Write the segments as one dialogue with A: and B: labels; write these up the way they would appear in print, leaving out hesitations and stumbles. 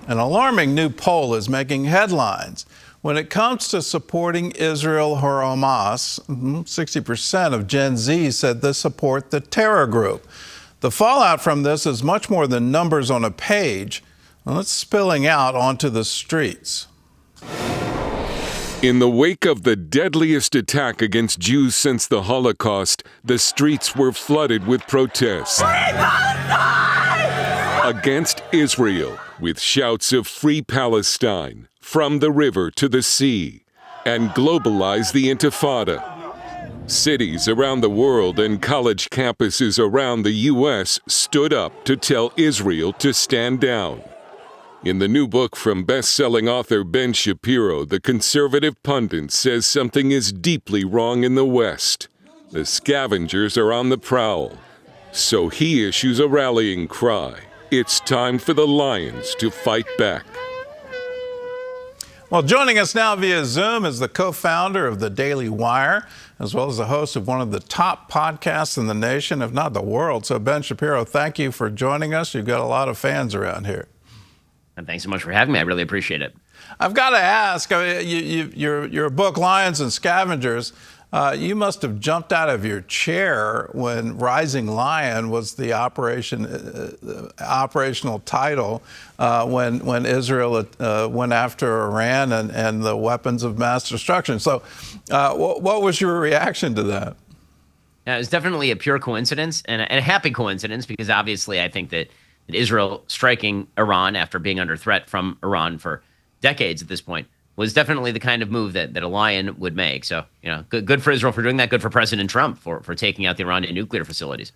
A: An alarming new poll is making headlines. When it comes to supporting Israel or Hamas, 60% of Gen Z said they support the terror group. The fallout from this is much more than numbers on a page. Well, it's spilling out onto the streets.
B: In the wake of the deadliest attack against Jews since the Holocaust, the streets were flooded with protests against Israel, with shouts of Free Palestine, from the river to the sea, and globalize the Intifada. Cities around the world and college campuses around the U.S. stood up to tell Israel to stand down. In the new book from best-selling author Ben Shapiro, the conservative pundit says something is deeply wrong in the West. The scavengers are on the prowl. So he issues a rallying cry. It's time for the lions to fight back.
A: Well, joining us now via Zoom is the co-founder of the Daily Wire, as well as the host of one of the top podcasts in the nation, if not the world. So, Ben Shapiro, thank you for joining us. You've got a lot of fans around here.
C: And thanks so much for having me. I really appreciate it.
A: I've got to ask, your book, Lions and Scavengers, you must have jumped out of your chair when Rising Lion was the operational title when Israel went after Iran and the weapons of mass destruction. So what was your reaction to that?
C: It was definitely a pure coincidence and a happy coincidence, because obviously I think that Israel striking Iran after being under threat from Iran for decades at this point was definitely the kind of move that a lion would make. So, good for Israel for doing that. Good for President Trump for taking out the Iranian nuclear facilities.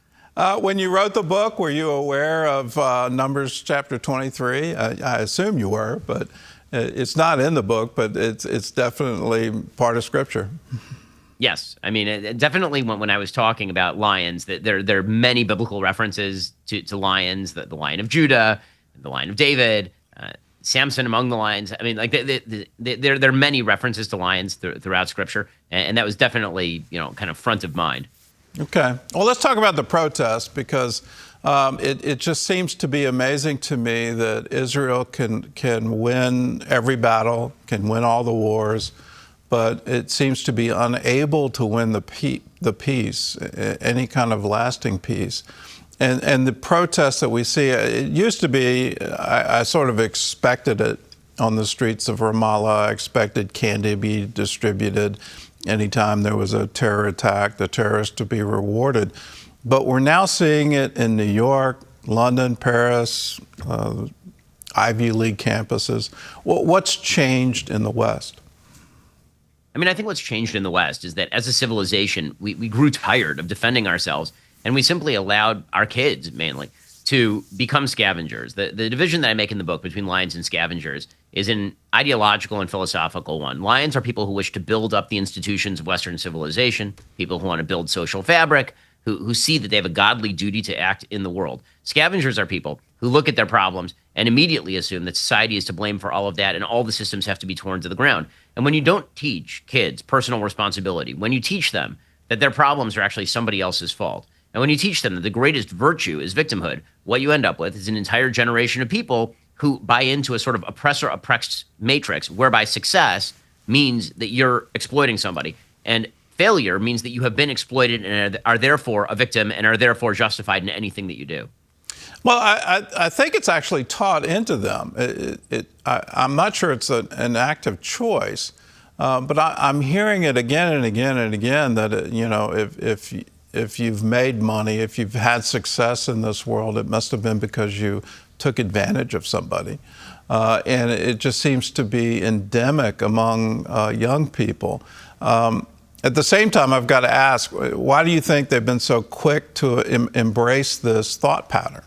A: When you wrote the book, were you aware of Numbers chapter 23? I assume you were, but it's not in the book, but it's definitely part of Scripture.
C: Yes. I mean, definitely when I was talking about lions, that there are many biblical references to lions, the Lion of Judah, the Lion of David, Samson among the lions. I mean, like there are many references to lions throughout Scripture, and that was definitely, kind of front of mind.
A: Okay. Well, let's talk about the protest, because it just seems to be amazing to me that Israel can win every battle, can win all the wars, but it seems to be unable to win the peace, any kind of lasting peace. And the protests that we see, it used to be, I sort of expected it on the streets of Ramallah. I expected candy to be distributed anytime there was a terror attack, the terrorists to be rewarded. But we're now seeing it in New York, London, Paris, Ivy League campuses. What's changed in the West?
C: I mean, I think what's changed in the West is that as a civilization, we grew tired of defending ourselves, and we simply allowed our kids, mainly, to become scavengers. The division that I make in the book between lions and scavengers is an ideological and philosophical one. Lions are people who wish to build up the institutions of Western civilization, people who want to build social fabric, who see that they have a godly duty to act in the world. Scavengers are people who look at their problems and immediately assume that society is to blame for all of that and all the systems have to be torn to the ground. And when you don't teach kids personal responsibility, when you teach them that their problems are actually somebody else's fault, and when you teach them that the greatest virtue is victimhood, what you end up with is an entire generation of people who buy into a sort of oppressor-oppressed matrix, whereby success means that you're exploiting somebody, and failure means that you have been exploited and are therefore a victim and are therefore justified in anything that you do.
A: Well, I think it's actually taught into them. I'm not sure it's an active choice, but I'm hearing it again and again and again that, if you've made money, if you've had success in this world, it must have been because you took advantage of somebody. And it just seems to be endemic among young people. At the same time, I've got to ask, why do you think they've been so quick to embrace this thought pattern?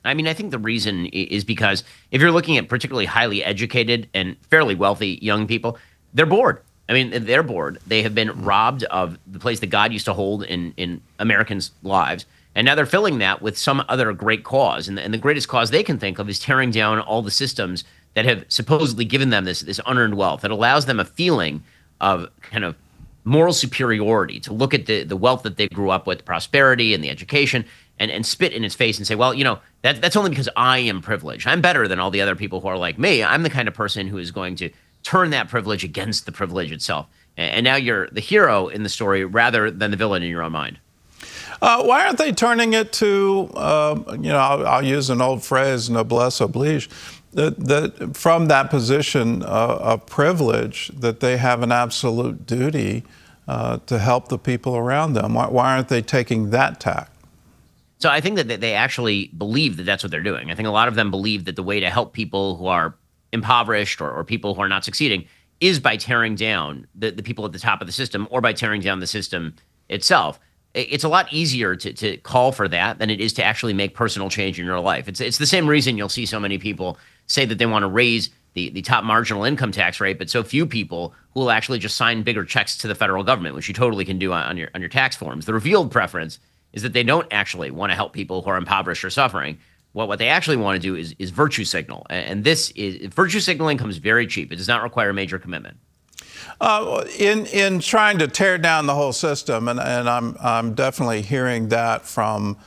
C: I mean, I think the reason is because if you're looking at particularly highly educated and fairly wealthy young people, they're bored. I mean, they're bored. They have been robbed of the place that God used to hold in Americans' lives. And now they're filling that with some other great cause. And the greatest cause they can think of is tearing down all the systems that have supposedly given them this unearned wealth that allows them a feeling of kind of moral superiority, to look at the wealth that they grew up with, prosperity and the education, and spit in its face and say, well, that's only because I am privileged. I'm better than all the other people who are like me. I'm the kind of person who is going to turn that privilege against the privilege itself. And now you're the hero in the story rather than the villain in your own mind.
A: Why aren't they turning it to, I'll use an old phrase, noblesse oblige, that from that position of privilege, that they have an absolute duty to help the people around them? Why aren't they taking that tack?
C: So I think that they actually believe that that's what they're doing. I think a lot of them believe that the way to help people who are impoverished or people who are not succeeding is by tearing down the people at the top of the system or by tearing down the system itself. It's a lot easier to call for that than it is to actually make personal change in your life. It's the same reason you'll see so many people say that they want to raise the top marginal income tax rate, but so few people who will actually just sign bigger checks to the federal government, which you totally can do on your tax forms. The revealed preference is that they don't actually want to help people who are impoverished or suffering. What they actually want to do is virtue signal, and this is virtue signaling comes very cheap. It does not require major commitment.
A: In trying to tear down the whole system, and I'm definitely hearing that from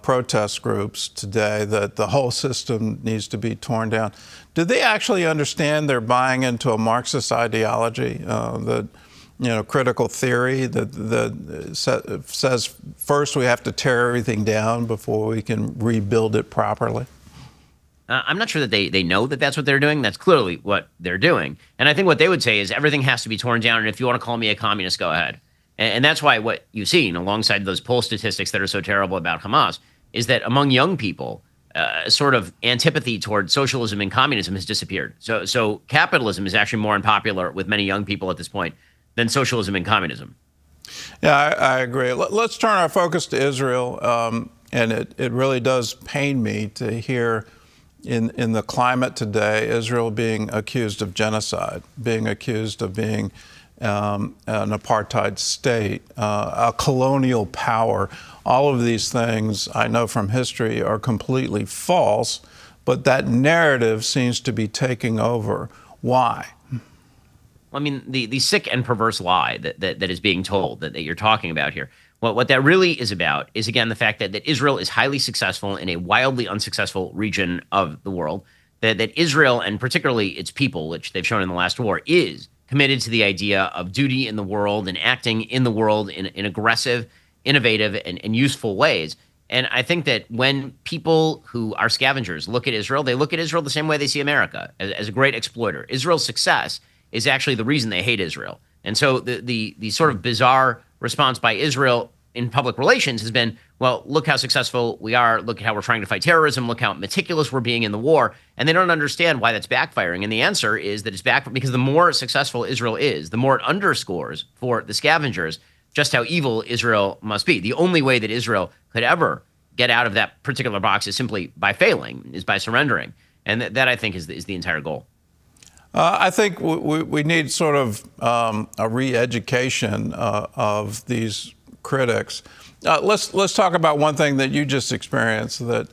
A: protest groups today, that the whole system needs to be torn down. Do they actually understand they're buying into a Marxist ideology, critical theory that says first we have to tear everything down before we can rebuild it properly?
C: I'm not sure that they know that that's what they're doing. That's clearly what they're doing. And I think what they would say is everything has to be torn down. And if you want to call me a communist, go ahead. And that's why what you've seen alongside those poll statistics that are so terrible about Hamas is that among young people, sort of antipathy toward socialism and communism has disappeared. So capitalism is actually more unpopular with many young people at this point than socialism and communism.
A: Yeah, I agree. Let's turn our focus to Israel. And it really does pain me to hear in the climate today, Israel being accused of genocide, being accused of being an apartheid state, a colonial power. All of these things I know from history are completely false, but that narrative seems to be taking over. Why?
C: I mean, the sick and perverse lie that is being told that you're talking about here. What that really is about is, again, the fact that Israel is highly successful in a wildly unsuccessful region of the world, that Israel, and particularly its people, which they've shown in the last war, is committed to the idea of duty in the world and acting in the world in aggressive, innovative, and useful ways. And I think that when people who are scavengers look at Israel, they look at Israel the same way they see America, as a great exploiter. Israel's success is actually the reason they hate Israel. And so the sort of bizarre response by Israel in public relations has been, well, look how successful we are. Look at how we're trying to fight terrorism. Look how meticulous we're being in the war. And they don't understand why that's backfiring. And the answer is that it's back because the more successful Israel is, the more it underscores for the scavengers just how evil Israel must be. The only way that Israel could ever get out of that particular box is simply by failing, is by surrendering. And that I think, is the entire goal.
A: I think we need sort of a re-education of these critics. Let's talk about one thing that you just experienced, that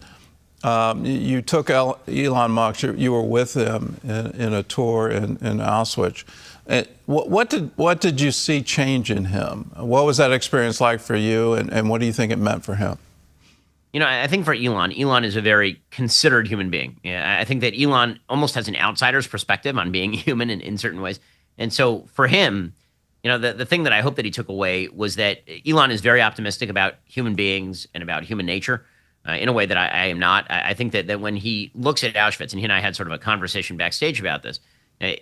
A: you took Elon Musk, you were with him in a tour in Auschwitz. What did you see change in him? What was that experience like for you, and what do you think it meant for him?
C: I think for Elon is a very considered human being. I think that Elon almost has an outsider's perspective on being human in certain ways. And so for him, the thing that I hope that he took away was that Elon is very optimistic about human beings and about human nature in a way that I am not. I think that when he looks at Auschwitz, and he and I had sort of a conversation backstage about this,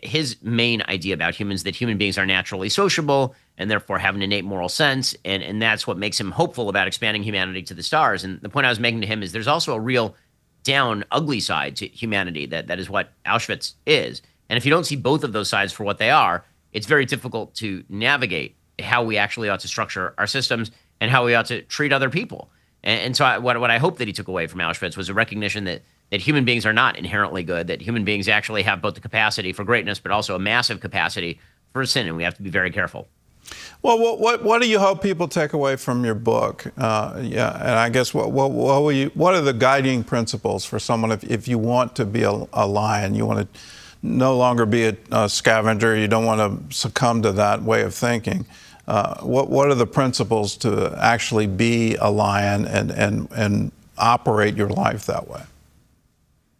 C: his main idea about humans, that human beings are naturally sociable and therefore have an innate moral sense. And that's what makes him hopeful about expanding humanity to the stars. And the point I was making to him is there's also a real down, ugly side to humanity. That is what Auschwitz is. And if you don't see both of those sides for what they are, it's very difficult to navigate how we actually ought to structure our systems and how we ought to treat other people. And so what I hope that he took away from Auschwitz was a recognition that human beings are not inherently good, that human beings actually have both the capacity for greatness, but also a massive capacity for sin, and we have to be very careful.
A: Well, what do you hope people take away from your book? And I guess what are the guiding principles for someone if you want to be a lion, you want to no longer be a scavenger, you don't want to succumb to that way of thinking? What are the principles to actually be a lion and operate your life that way?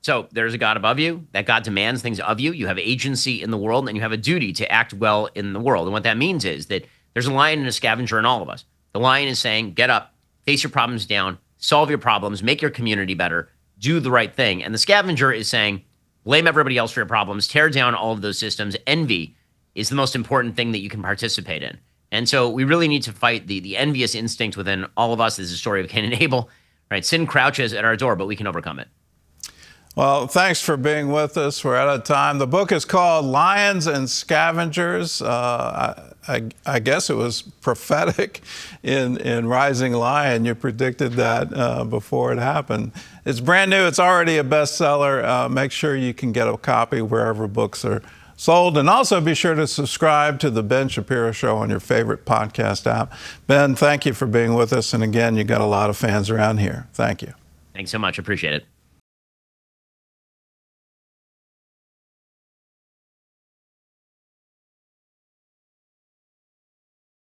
C: So there's a God above you. That God demands things of you. You have agency in the world, and you have a duty to act well in the world. And what that means is that there's a lion and a scavenger in all of us. The lion is saying, get up, face your problems down, solve your problems, make your community better, do the right thing. And the scavenger is saying, blame everybody else for your problems, tear down all of those systems. Envy is the most important thing that you can participate in. And so we really need to fight the envious instinct within all of us. This is a story of Cain and Abel, right? Sin crouches at our door, but we can overcome it.
A: Well, thanks for being with us. We're out of time. The book is called Lions and Scavengers. I guess it was prophetic in Rising Lion. You predicted that before it happened. It's brand new. It's already a bestseller. Make sure you can get a copy wherever books are sold. And also be sure to subscribe to the Ben Shapiro Show on your favorite podcast app. Ben, thank you for being with us. And again, you got a lot of fans around here. Thank you.
C: Thanks so much. Appreciate it.